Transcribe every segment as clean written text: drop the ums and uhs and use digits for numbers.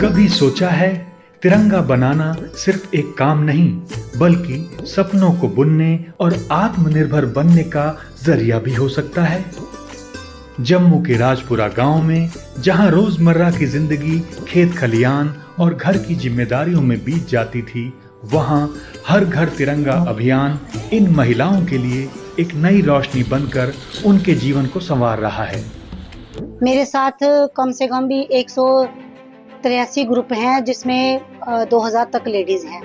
कभी सोचा है तिरंगा बनाना सिर्फ एक काम नहीं बल्कि सपनों को बुनने और आत्मनिर्भर बनने का जरिया भी हो सकता है। जम्मू के राजपुरा गांव में जहां रोजमर्रा की जिंदगी खेत खलियान और घर की जिम्मेदारियों में बीत जाती थी, वहां हर घर तिरंगा अभियान इन महिलाओं के लिए एक नई रोशनी बनकर उनके जीवन को संवार रहा है। मेरे साथ कम से कम भी 183 ग्रुप हैं, जिसमें 2000 तक लेडीज हैं।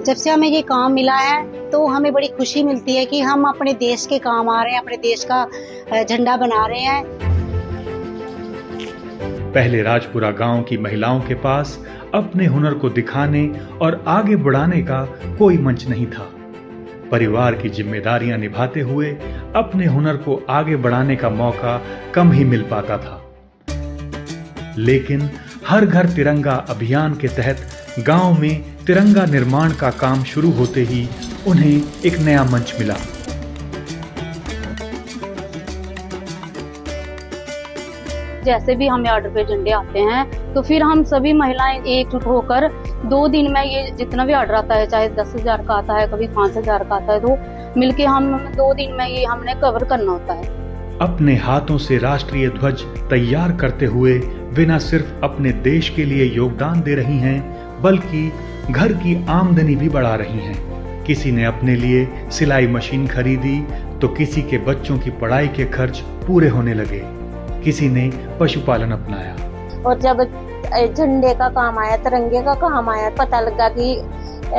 जब से हमें ये काम मिला है तो हमें बड़ी खुशी मिलती है कि हम अपने देश के काम आ रहे हैं, अपने देश का झंडा बना रहे हैं। पहले राजपुरा गांव की महिलाओं के पास अपने हुनर को दिखाने और आगे बढ़ाने का कोई मंच नहीं था। परिवार की जिम्मेदारियां निभाते हुए अपने हुनर को आगे बढ़ाने का मौका कम ही मिल पाता था। लेकिन हर घर तिरंगा अभियान के तहत गांव में तिरंगा निर्माण का काम शुरू होते ही उन्हें एक नया मंच मिला। जैसे भी हमें ऑर्डर पे झंडे आते हैं तो फिर हम सभी महिलाएं एकजुट होकर 2 दिन में ये जितना भी ऑर्डर आता है, चाहे 10,000 का आता है, कभी 5,000 का आता है, तो मिलके हम 2 दिन में ये हमने कवर करना होता है। अपने हाथों से राष्ट्रीय ध्वज तैयार करते हुए वे न सिर्फ अपने देश के लिए योगदान दे रही हैं, बल्कि घर की आमदनी भी बढ़ा रही हैं। किसी ने अपने लिए सिलाई मशीन खरीदी तो किसी के बच्चों की पढ़ाई के खर्च पूरे होने लगे, किसी ने पशुपालन अपनाया। और जब झंडे का काम आया, तिरंगे का काम आया, पता लगा कि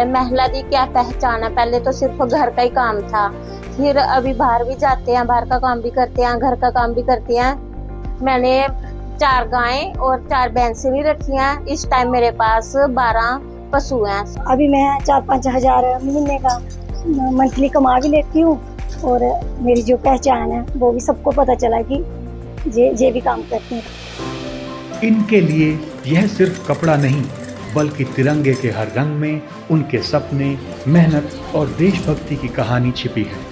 महिला की क्या पहचान है। पहले तो सिर्फ घर का ही काम था, फिर अभी बाहर भी जाते हैं, बाहर का काम भी करते हैं, घर का काम भी करते हैं। मैंने 4 गायें और 4 भैंसें भी रखी हैं। इस टाइम मेरे पास 12 पशु हैं। अभी मैं 4-5 हजार महीने का मंथली कमा भी लेती हूँ और मेरी जो पहचान है वो भी सबको पता चला कि ये भी काम करते हैं। इनके लिए यह सिर्फ कपड़ा नहीं बल्कि तिरंगे के हर रंग में उनके सपने, मेहनत और देशभक्ति की कहानी छिपी है।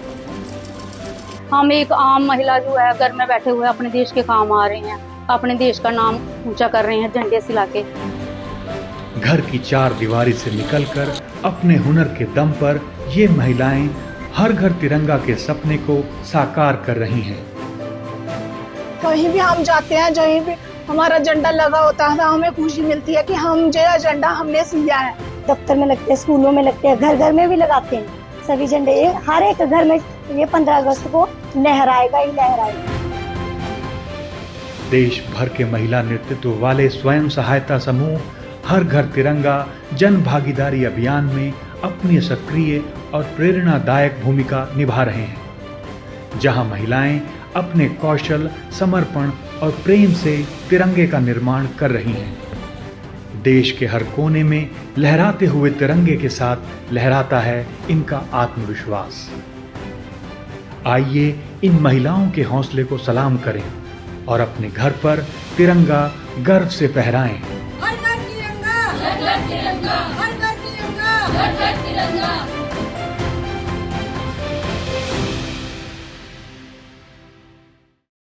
हम एक आम महिला जो है घर में बैठे हुए अपने देश के काम आ रहे हैं, अपने देश का नाम ऊंचा कर रहे हैं झंडे सिला के। घर की 4 दीवारी से निकलकर अपने हुनर के दम पर ये महिलाएं हर घर तिरंगा के सपने को साकार कर रही हैं। कहीं भी हम जाते हैं, जहीं भी हमारा झंडा लगा होता है, हमें खुशी मिलती है कि हम जो झंडा हमने सिया है। दफ्तर में लगते हैं, स्कूलों में लगते हैं, घर घर में भी लगाते हैं सभी झंडे। हर एक घर में ये 15 अगस्त को लहराएगा ही लहराएगा। देश भर के महिला नेतृत्व वाले स्वयं सहायता समूह हर घर तिरंगा जन भागीदारी अभियान में अपनी सक्रिय और प्रेरणादायक भूमिका निभा रहे हैं, जहां महिलाएं अपने कौशल, समर्पण और प्रेम से तिरंगे का निर्माण कर रही हैं। देश के हर कोने में लहराते हुए तिरंगे के साथ लहराता है इनका आत्मविश्वास। आइए इन महिलाओं के हौसले को सलाम करें और अपने घर पर तिरंगा गर्व से फहराएं। हर घर तिरंगा, हर घर तिरंगा, हर घर तिरंगा, हर घर तिरंगा।